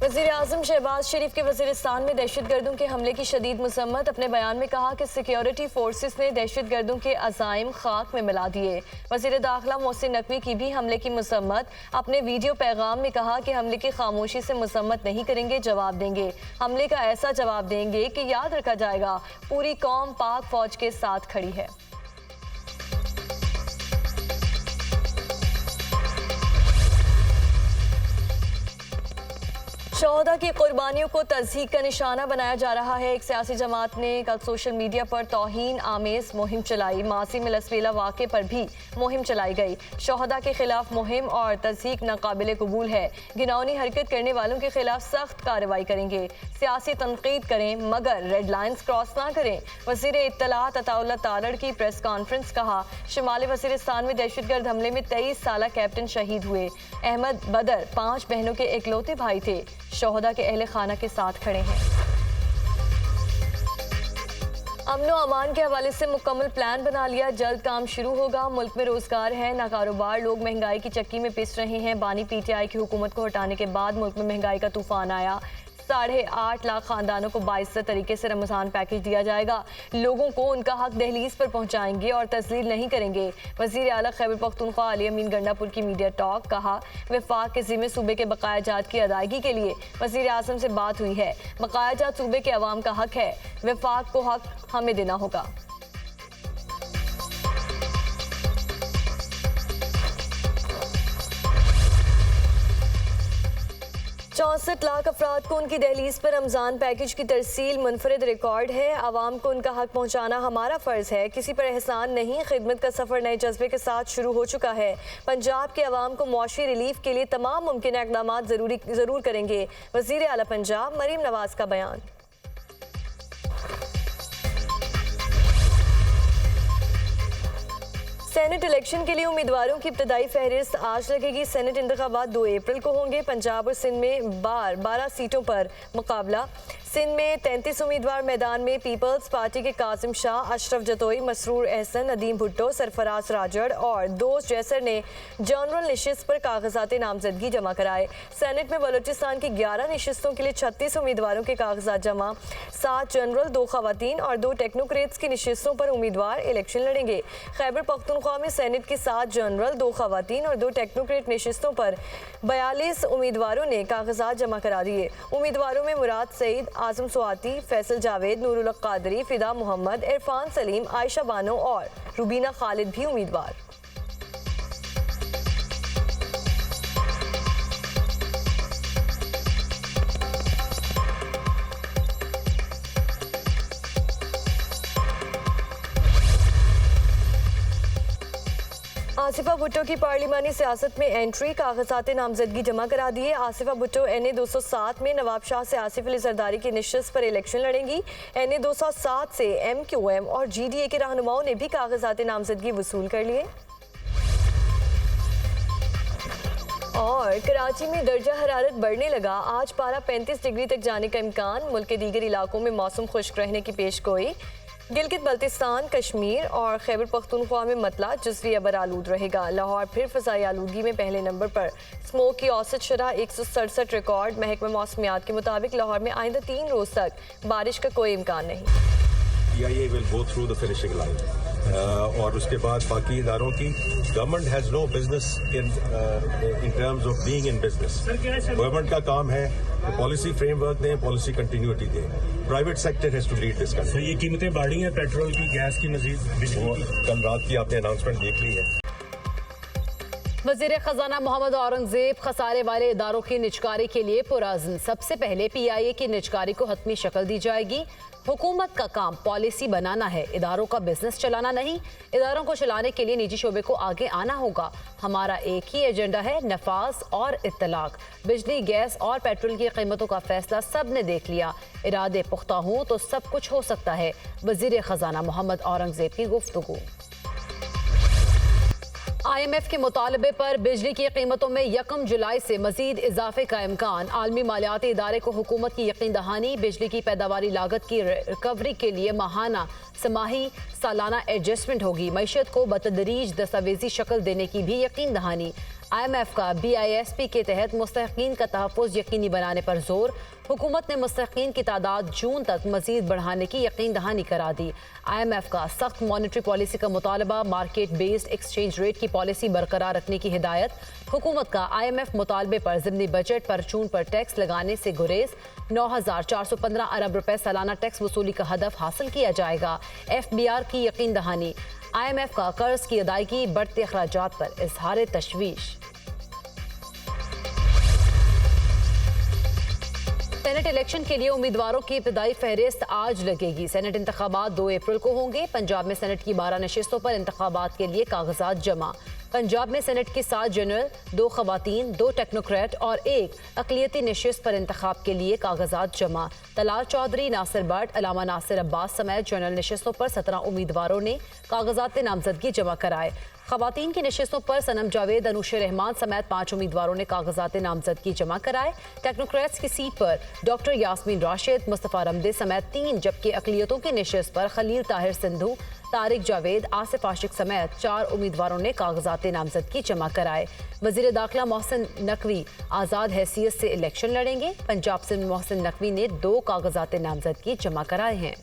वज़ीर आज़म शहबाज शरीफ के वज़ीरिस्तान में दहशतगर्दों के हमले की शदीद मसम्मत। अपने बयान में कहा कि सिक्योरिटी फोर्सेस ने दहशतगर्दों के अज़ाइम खाक में मिला दिए। वज़ीर दाखिला मोहसिन नकवी की भी हमले की मसम्मत। अपने वीडियो पैगाम में कहा कि हमले की खामोशी से मसम्मत नहीं करेंगे, जवाब देंगे। हमले का ऐसा जवाब देंगे कि याद रखा जाएगा पूरी कौम पाक फौज के साथ खड़ी है। शोहदा की कुर्बानियों को तज़हीक का निशाना बनाया जा रहा है। एक सियासी जमात ने कल सोशल मीडिया पर तौहीन आमेज मुहिम चलाई। मासी में लसवेला वाक़े पर भी मुहिम चलाई गई। शोहदा के खिलाफ मुहिम और तज़हीक नाकाबिल कबूल है। घिनौनी हरकत करने वालों के खिलाफ सख्त कार्रवाई करेंगे। सियासी तनकीद करें मगर रेड लाइन्स क्रॉस ना करें। वज़ीर इत्तलात अताउल्लाह तारड़ की प्रेस कॉन्फ्रेंस। कहा, शिमाली वज़ीरिस्तान में दहशतगर्द हमले में 23 साला कैप्टन शहीद हुए। अहमद बदर 5 बहनों के इकलौते भाई थे। शोहदा के अहले खाना के साथ खड़े हैं। अमन व अमान के हवाले से मुकम्मल प्लान बना लिया, जल्द काम शुरू होगा। मुल्क में रोजगार है ना कारोबार, लोग महंगाई की चक्की में पिस रहे हैं। बानी पीटीआई की हुकूमत को हटाने के बाद मुल्क में महंगाई का तूफान आया। 8.5 लाख खानदानों को बाइज्जत तरीके से रमजान पैकेज दिया जाएगा। लोगों को उनका हक दहलीज पर पहुंचाएंगे और तस्लील नहीं करेंगे। वजीर आला खैबर पख्तूनख्वा अली अमीन गंडापुर की मीडिया टॉक। कहा, वफाक के ज़िम्मे सूबे के बकाया जात की अदायगी के लिए वजीर आज़म से बात हुई है। बकाया जात सूबे के अवाम का हक है, वफाक को हक हमें देना होगा। 64 लाख अफराद को उनकी दहलीज पर रमज़ान पैकेज की तरसील मुनफरिद रिकॉर्ड है। आवाम को उनका हक पहुँचाना हमारा फ़र्ज़ है, किसी पर एहसान नहीं। खिदमत का सफ़र नए जज्बे के साथ शुरू हो चुका है। पंजाब के अवाम को मुआशी रिलीफ के लिए तमाम मुमकिन इक़दाम ज़रूर करेंगे। वज़ीर आला पंजाब मरीम नवाज़ का बयान। सेनेट इलेक्शन के लिए उम्मीदवारों की इब्तदाई फहरिस्त आज लगेगी। सेनेट इंतखाबात 2 अप्रैल को होंगे। पंजाब और सिंध में 12 सीटों पर मुकाबला। सिंध में 33 उम्मीदवार मैदान में। पीपल्स पार्टी के कासिम शाह, अशरफ जतोई, मसरूर एहसन, नदीम भुट्टो, सरफराज राजड़ और दोस्त जैसर ने जनरल नशिस्त पर कागजात नामजदगी जमा कराए। सेनेट में बलूचिस्तान की 11 नशिस्तों के लिए 36 उम्मीदवारों के कागजात जमा। 7 जनरल, 2 खवातीन और 2 टेक्नोक्रेट्स की नशिस्तों पर उम्मीदवार इलेक्शन लड़ेंगे। खैबर पख्तूनख्वा में सेनेट की 7 जनरल, 2 खवातीन और 2 टेक्नोक्रेट नशिस्तों पर 42 उम्मीदवारों ने कागजात जमा करा दिए। उम्मीदवारों में मुराद सईद, आजम सुआती, फैसल जावेद, नूरुल हक कादरी, फिदा मोहम्मद, इरफान सलीम, आयशा बानो और रुबीना खालिद भी उम्मीदवार। आसिफा भुट्टो की पार्लिमानी सियासत में एंट्री। कागजात नामजदगी जमा करा दिए। आसिफा भुट्टो NA 207 में नवाब शाह से आसिफ अली जरदारी की नशिस्त पर इलेक्शन लड़ेंगी। NA 207 से MQM और GDA के रहनुमाओं ने भी कागजात नामजदगी वसूल कर लिए। और कराची में दर्जा हरारत बढ़ने लगा। आज पारा 35 डिग्री तक जाने का इम्कान। मुल्क के दीगर इलाकों में मौसम खुश्क रहने की पेशगोई। गिलगित बल्तिस्तान, कश्मीर और खैबर पख्तूनख्वा में मतला जुज़वी अबर आलूद रहेगा। लाहौर फिर फ़ज़ाई आलूदगी में पहले नंबर पर। स्मोक की औसत शरह 167 रिकॉर्ड। महकमा मौसमियात के मुताबिक लाहौर में आइंदा 3 रोज़ तक बारिश का कोई इम्कान नहीं। PIA will go through the finishing line और उसके बाद बाकी इदारों की government has no business in terms of being in business. Government का काम है पॉलिसी फ्रेमवर्क दें, पॉलिसी कंटिन्यूटी दें। Private sector has to lead this country. ये कीमतें बढ़ी हैं पेट्रोल की, गैस की, मजीद कल रात की आपने अनाउंसमेंट देख ली है। वज़ीर ख़जाना मोहम्मद औरंगज़ेब खसारे वाले इदारों की निजकारी के लिए पुरअज़्म। सबसे पहले PIA की निजकारी को हतमी शक्ल दी जाएगी। हुकूमत का काम पॉलिसी बनाना है, इदारों का बिजनेस चलाना नहीं। इदारों को चलाने के लिए निजी शोबे को आगे आना होगा। हमारा एक ही एजेंडा है, नफाज और इत्तलाक। बिजली, गैस और पेट्रोल की कीमतों का फैसला सब ने देख लिया। इरादे पुख्ता हों तो सब कुछ हो सकता है। वज़ीर ख़जाना मोहम्मद औरंगज़ेब की गुफ्तगू। IMF के मुतालबे पर बिजली की कीमतों में 1 जुलाई से मजीद इजाफे का इम्कान। आलमी मालियाती इदारे को हुकूमत की यकीन दहानी। बिजली की पैदावारी लागत की रिकवरी के लिए माहाना, समाही, सालाना एडजस्टमेंट होगी। मईशत को बतदरीज दस्तावेजी शक्ल देने की भी यकीन दहानी। IMF का BISP के तहत मुस्तहिकीन का तहफ़्फ़ुज़ यकीनी बनाने पर जोर। हुकूमत ने मुस्तहिकीन की तादाद जून तक मजीद बढ़ाने की यकीन दहानी करा दी। IMF का सख्त मॉनेटरी पॉलिसी का मुतालबा, मार्केट बेस्ड एक्सचेंज रेट की पॉलिसी बरकरार रखने की हिदायत। हुकूमत का IMF मुतालबे पर ज़िमनी बजट पर चून पर टैक्स लगाने से गुरेज। 9,415 अरब रुपए सालाना टैक्स वसूली का हदफ हासिल किया जाएगा। FBR की यकीन दहानी। IMF का कर्ज की अदायगी, बढ़ते अखराजात पर इजहार तशवीश। सेनेट इलेक्शन के लिए उम्मीदवारों की इब्तिदाई फहरिस्त आज लगेगी। सेनेट इंतखाबात 2 अप्रैल को होंगे। पंजाब में सेनेट की 12 नशिस्तों पर इंतखाबात के लिए कागजात जमा। पंजाब में सेनेट की 7 जनरल, 2 खवातीन, 2 टेक्नोक्रेट और 1 अक़लियती नशिस्त पर इंतखाब के लिए कागजात जमा। तलाल चौधरी, नासिर भट्ट, अलामा नासिर अब्बास समेत जनरल नशिस्तों पर 17 उम्मीदवारों ने कागजात नामजदगी जमा कराए। खवातीन की नशिस्तों पर सनम जावेद, अनुशा रहमान समेत 5 उम्मीदवारों ने कागजात नामजदगी जमा कराए। टेक्नोक्रेट्स की सीट पर डॉक्टर यास्मीन राशिद, मुस्तफ़ा रमदे समेत 3, जबकि अक़लियतों की नशिस्त पर खलील ताहिर सिंधु, तारिक जावेद, आसिफ आशिक समेत 4 उम्मीदवारों ने कागजात नामजदगी जमा कराए। वज़ीर दाखिला मोहसिन नकवी आज़ाद हैसियत से इलेक्शन लड़ेंगे। पंजाब से मोहसिन नकवी ने 2 कागजात नामजदगी जमा कराए हैं।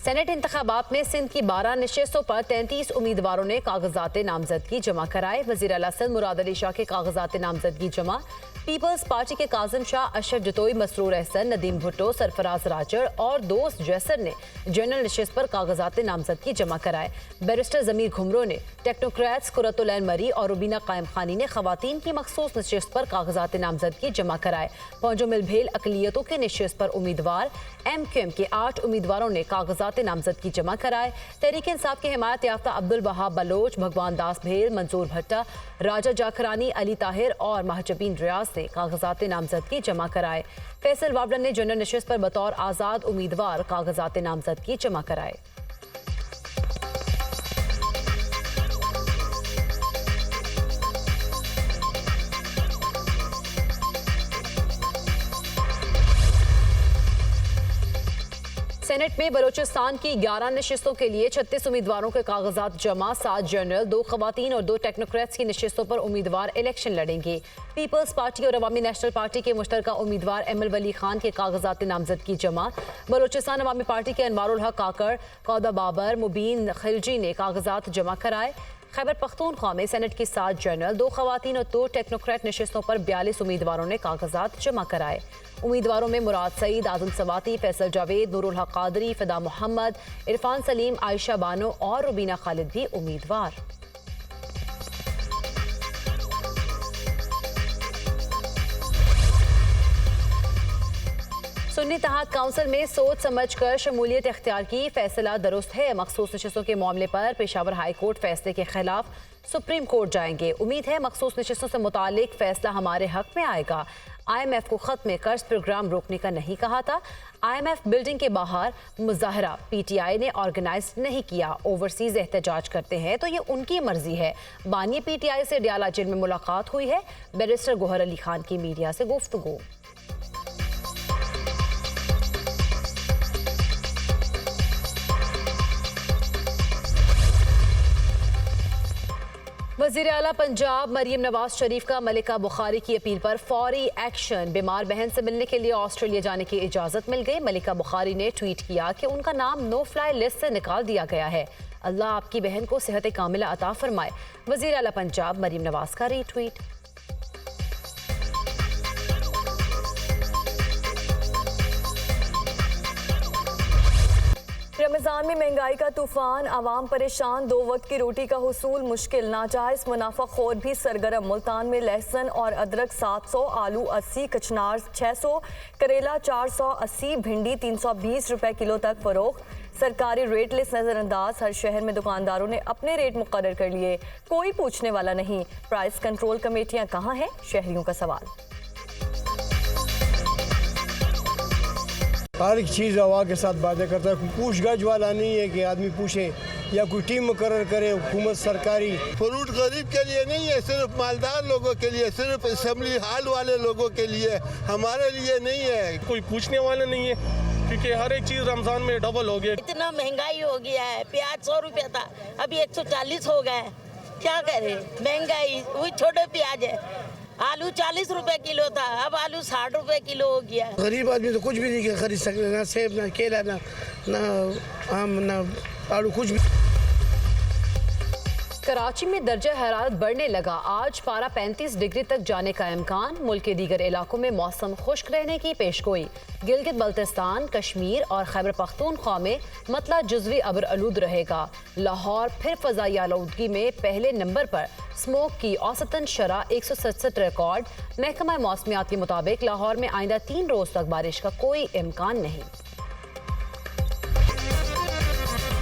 सेनेट इंतखाबात में सिंध की 12 नशिस्तों पर 33 उम्मीदवारों ने कागजात नामजदगी जमा कराए। वज़ीर आला सिंध मुराद अली शाह के कागजात नामजदगी जमा। पीपल्स पार्टी के काजिम शाह, अशरफ जतोई, मसरूर अहसन, नदीम भुट्टो, सरफराज राजड़ और दोस्त जैसर ने जनरल नशिस्त पर कागजात नामजदगी जमा कराए। बैरिस्टर जमीर घुमरो ने, टेक्नोक्रेट्स कुरतुल ऐन मरी और रुबीना कायम खानी ने खवातीन की मखसूस नशिस्त पर कागजात नामजदगी जमा कराए। पौंजो मिलभेल अक़लियतों के नशिस्त पर उम्मीदवार। MQM के 8 उम्मीदवारों ने कागजात नामजदगी जमा कराए। तहरीक इंसाफ के हिमायत याफ्ता अब्दुल वहाब बलोच, भगवान दास भेल, मंसूर भट्टा, राजा जाखरानी, अली ताहिर और महजबीन रियाज ने कागजात नामजदगी जमा कराए। फैसल वावड़ा ने जनरल नशिस्त पर बतौर आज़ाद उम्मीदवार कागजात नामजदगी जमा कराए। सेनेट में बलूचिस्तान की 11 नशिस्तों के लिए 36 उम्मीदवारों के कागजात जमा। 7 जनरल, 2 खवातीन और 2 टेक्नोक्रेट्स की नशिस्तों पर उम्मीदवार इलेक्शन लड़ेंगे। पीपल्स पार्टी और अवामी नेशनल पार्टी के मुश्तरका उम्मीदवार एमएल वली खान के कागजात नामजदगी जमा। बलूचिस्तान अवामी पार्टी के अनवारुल हक काकड़, कौदा बाबर, मुबीन खिलजी ने कागजात जमा कराए। खैबर पख्तूनख्वा में सेनेट की 7 जनरल, 2 खवातीन और 2 टेक्नोक्रेट नशिस्तों पर 42 उम्मीदवारों ने कागजात जमा कराए। उम्मीदवारों में मुराद सईद, आजम सवाती, फैसल जावेद, नूरुल हक कादरी, फिदा मोहम्मद, इरफान सलीम, आयशा बानो और रुबीना खालिद भी उम्मीदवार। सुन्नी इत्तेहाद काउंसिल में सोच समझ कर शमूलियत इख्तियार की, फैसला दुरुस्त है। मखसूस नशिस्तों के मामले पर पेशावर हाई कोर्ट फैसले के खिलाफ सुप्रीम कोर्ट जाएंगे। उम्मीद है मखसूस नशिस्तों से मुतालिक फैसला हमारे हक में आएगा। IMF को खत में कर्ज प्रोग्राम रोकने का नहीं कहा था। IMF बिल्डिंग के बाहर मुजाहरा PTI ने ऑर्गेनाइज नहीं किया। ओवरसीज एहतजाज करते हैं तो ये उनकी मर्जी है। बानी PTI से डियाला जेल में मुलाकात हुई है। बैरिस्टर गोहर अली खान की मीडिया से गुफ्तगू। वज़ीर आला पंजाब मरीम नवाज शरीफ का मलिका बुखारी की अपील पर फौरी एक्शन। बीमार बहन से मिलने के लिए ऑस्ट्रेलिया जाने की इजाज़त मिल गई। मलिका बुखारी ने ट्वीट किया कि उनका नाम नो फ्लाई लिस्ट से निकाल दिया गया है। अल्लाह आपकी बहन को सेहत कामिला अता फरमाए। वज़ीर आला पंजाब मरीम नवाज का रीट्वीट। रमजान में महंगाई का तूफान, आवाम परेशान, 2 वक्त की रोटी का हुसूल मुश्किल, नाजायज मुनाफाखोर भी सरगर्म। मुल्तान में लहसुन और अदरक 700, आलू 80, कचनार 600, करेला 480, भिंडी 320 रुपए किलो तक फरोख्त। सरकारी रेट लिस्ट नजरअंदाज, हर शहर में दुकानदारों ने अपने रेट मुकर्रर कर लिए, कोई पूछने वाला नहीं। प्राइस कंट्रोल कमेटियां कहाँ हैं, शहरियों का सवाल। हर एक चीज़ हवा के साथ बातें करता है। पूछ गछ वाला नहीं है कि आदमी पूछे या कोई टीम मुकर्रर करे हुकूमत सरकारी। फ्रूट गरीब के लिए नहीं है, सिर्फ मालदार लोगों के लिए, सिर्फ असेंबली हाल वाले लोगों के लिए, हमारे लिए नहीं है। कोई पूछने वाला नहीं है। क्योंकि हर एक चीज़ रमज़ान में डबल हो गया। इतना महंगाई हो गया है, प्याज 100 रुपया था अभी 140 हो गया है। क्या करे, महंगाई। वही छोटे प्याज है, आलू 40 रुपए किलो था, अब आलू 60 रुपए किलो हो गया है। गरीब आदमी तो कुछ भी नहीं खरीद सकते, ना सेब ना केला ना आम ना आलू, कुछ भी। कराची में दर्जा हरारत बढ़ने लगा। आज पारा 35 डिग्री तक जाने का इम्कान। मुल्क के दीगर इलाकों में मौसम खुश्क रहने की पेशगोई। गिलगित बल्तिस्तान, कश्मीर और खैबर पख्तूनख्वा में मतला जुज़वी अब्र आलूद रहेगा। लाहौर फिर फ़ज़ाई आलूदगी में पहले नंबर पर। स्मोक की औसतन शरह 167 रिकॉर्ड। महकमा मौसमियात के मुताबिक लाहौर में आइंदा 3 रोज़ तक बारिश का कोई इम्कान नहीं।